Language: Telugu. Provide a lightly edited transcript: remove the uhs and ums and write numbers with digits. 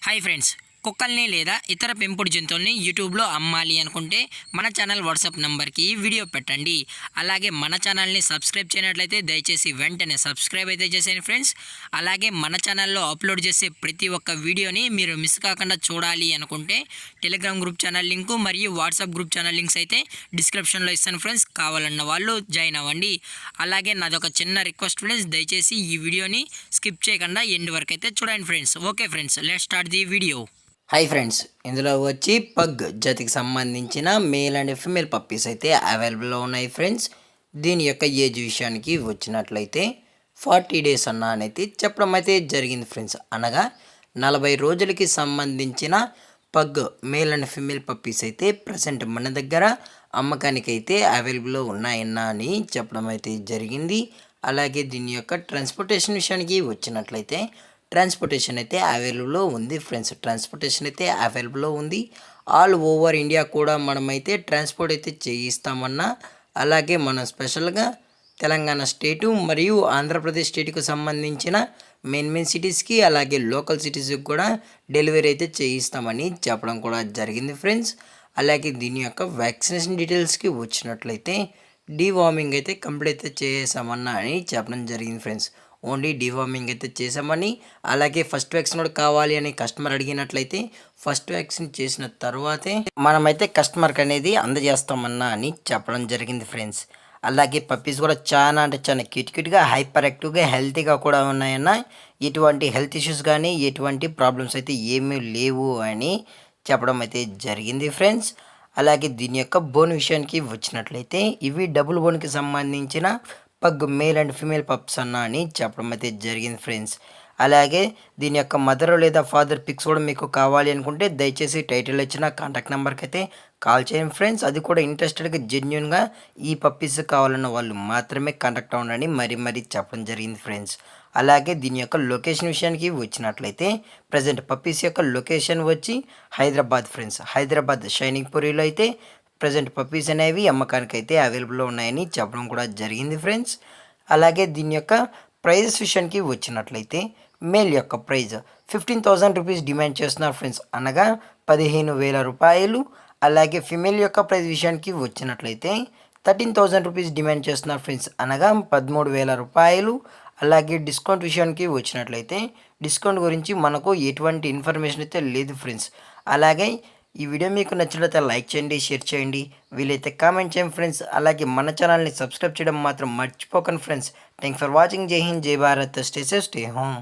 హాయ్ ఫ్రెండ్స్, కుక్కల్ని లేదా ఇతర పెంపుడు జంతువుల్ని యూట్యూబ్లో అమ్మాలి అనుకుంటే మన ఛానల్ వాట్సాప్ నెంబర్కి వీడియో పెట్టండి. అలాగే మన ఛానల్ని సబ్స్క్రైబ్ చేయనట్లయితే దయచేసి వెంటనే సబ్స్క్రైబ్ అయితే చేసేయండి ఫ్రెండ్స్. అలాగే మన ఛానల్లో అప్లోడ్ చేసే ప్రతి ఒక్క వీడియోని మీరు మిస్ కాకుండా చూడాలి అనుకుంటే టెలిగ్రామ్ గ్రూప్ ఛానల్ లింకు మరియు వాట్సాప్ గ్రూప్ ఛానల్ లింక్స్ అయితే డిస్క్రిప్షన్లో ఇస్తాను ఫ్రెండ్స్. కావాలన్న వాళ్ళు జాయిన్ అవ్వండి. అలాగే నాదొక చిన్న రిక్వెస్ట్ ఫ్రెండ్స్, దయచేసి ఈ వీడియోని స్కిప్ చేయకుండా ఎండ్ వరకు అయితే చూడండి friends. Okay friends, let's start the video. Hi friends, ఇందులో వచ్చి పగ్ జాతికి సంబంధించిన మేల్ అండ్ ఫిమేల్ పప్పీస్ అయితే అవైలబుల్లో ఉన్నాయి ఫ్రెండ్స్. దీని యొక్క ఏజ్ విషయానికి వచ్చినట్లయితే 40 డేస్ అనేది చెప్పడం అయితే జరిగింది ఫ్రెండ్స్. అనగా 40 రోజులకి సంబంధించిన pug male and female puppies అయితే ప్రజెంట్ మన దగ్గర అమ్మకానికి అయితే అవైలబుల్లో ఉన్నాయన్నా అని చెప్పడం అయితే జరిగింది. అలాగే దీని యొక్క ట్రాన్స్పోర్టేషన్ విషయానికి వచ్చినట్లయితే ట్రాన్స్పోర్టేషన్ అయితే అవైలబుల్లో ఉంది ఫ్రెండ్స్. ట్రాన్స్పోర్టేషన్ అయితే అవైలబుల్లో ఉంది. ఆల్ ఓవర్ ఇండియా కూడా మనమైతే ట్రాన్స్పోర్ట్ అయితే చేయిస్తామన్నా. అలాగే మనం స్పెషల్గా తెలంగాణ స్టేటు మరియు ఆంధ్రప్రదేశ్ స్టేట్కి సంబంధించిన మెయిన్ సిటీస్కి అలాగే లోకల్ సిటీస్కి కూడా డెలివరీ అయితే చేయిస్తామని చెప్పడం కూడా జరిగింది ఫ్రెండ్స్. అలాగే దీని యొక్క వ్యాక్సినేషన్ డీటెయిల్స్కి వచ్చినట్లయితే డీవార్మింగ్ అయితే కంప్లీట్ అయితే చేసామన్నా అని చెప్పడం జరిగింది ఫ్రెండ్స్. ఓన్లీ డీవార్మింగ్ అయితే చేసామని, అలాగే ఫస్ట్ వ్యాక్సిన్ కూడా కావాలి అని కస్టమర్ అడిగినట్లయితే ఫస్ట్ వ్యాక్సిన్ చేసిన తర్వాతే మనమైతే కస్టమర్కి అనేది అందజేస్తామన్నా అని చెప్పడం జరిగింది ఫ్రెండ్స్. అలాగే పప్పీస్ కూడా చాలా అంటే చాలా క్యూట్గా హైపర్ యాక్టివ్గా హెల్తీగా కూడా ఉన్నాయన్న. ఎటువంటి హెల్త్ ఇష్యూస్ కానీ ఎటువంటి ప్రాబ్లమ్స్ అయితే ఏమీ లేవు అని చెప్పడం అయితే జరిగింది ఫ్రెండ్స్. అలాగే దీని యొక్క బోన్ విషయానికి వచ్చినట్లయితే ఇవి డబుల్ బోన్కి సంబంధించిన pug male and female pups అని చెప్పడం అయితే జరిగింది ఫ్రెండ్స్. అలాగే దీని యొక్క మదర్ లేదా ఫాదర్ పిక్స్ కూడా మీకు కావాలి అనుకుంటే దయచేసి టైటిల్ ఇచ్చిన కాంటాక్ట్ నెంబర్కి అయితే కాల్ చేయండి ఫ్రెండ్స్. అది కూడా ఇంట్రెస్టెడ్గా జెన్యున్గా ఈ పప్పీస్ కావాలన్న వాళ్ళు మాత్రమే కాంటాక్ట్ అవ్వండి మరీ చెప్పడం జరిగింది ఫ్రెండ్స్. అలాగే దీని యొక్క లొకేషన్ విషయానికి వచ్చినట్లయితే ప్రజెంట్ పప్పీస్ యొక్క లొకేషన్ వచ్చి హైదరాబాద్ ఫ్రెండ్స్. హైదరాబాద్ షైనింగ్ పూరిలో అయితే ప్రజెంట్ పప్పీస్ అనేవి అమ్మకానికి అయితే అవైలబుల్లో ఉన్నాయని చెప్పడం కూడా జరిగింది ఫ్రెండ్స్. అలాగే దీని యొక్క ప్రైజెస్ విషయానికి వచ్చినట్లయితే మేల్ యొక్క ప్రైజ్ 15,000 రూపీస్ డిమాండ్ చేస్తున్నారు ఫ్రెండ్స్, అనగా 15,000 రూపాయలు. అలాగే ఫిమేల్ యొక్క ప్రైజ్ విషయానికి వచ్చినట్లయితే 13,000 రూపీస్ డిమాండ్ చేస్తున్నారు ఫ్రెండ్స్, అనగా 13,000 రూపాయలు. అలాగే డిస్కౌంట్ విషయానికి వచ్చినట్లయితే డిస్కౌంట్ గురించి మనకు ఎటువంటి ఇన్ఫర్మేషన్ అయితే లేదు ఫ్రెండ్స్. అలాగే ఈ వీడియో మీకు నచ్చినట్లయితే లైక్ చేయండి, షేర్ చేయండి, వీలైతే కామెంట్ చేయండి ఫ్రెండ్స్. అలాగే మన ఛానల్ని సబ్స్క్రైబ్ చేయడం మాత్రం మర్చిపోకండి ఫ్రెండ్స్. Thanks for watching. జై హింద్, జై Bharat, stay safe, stay home.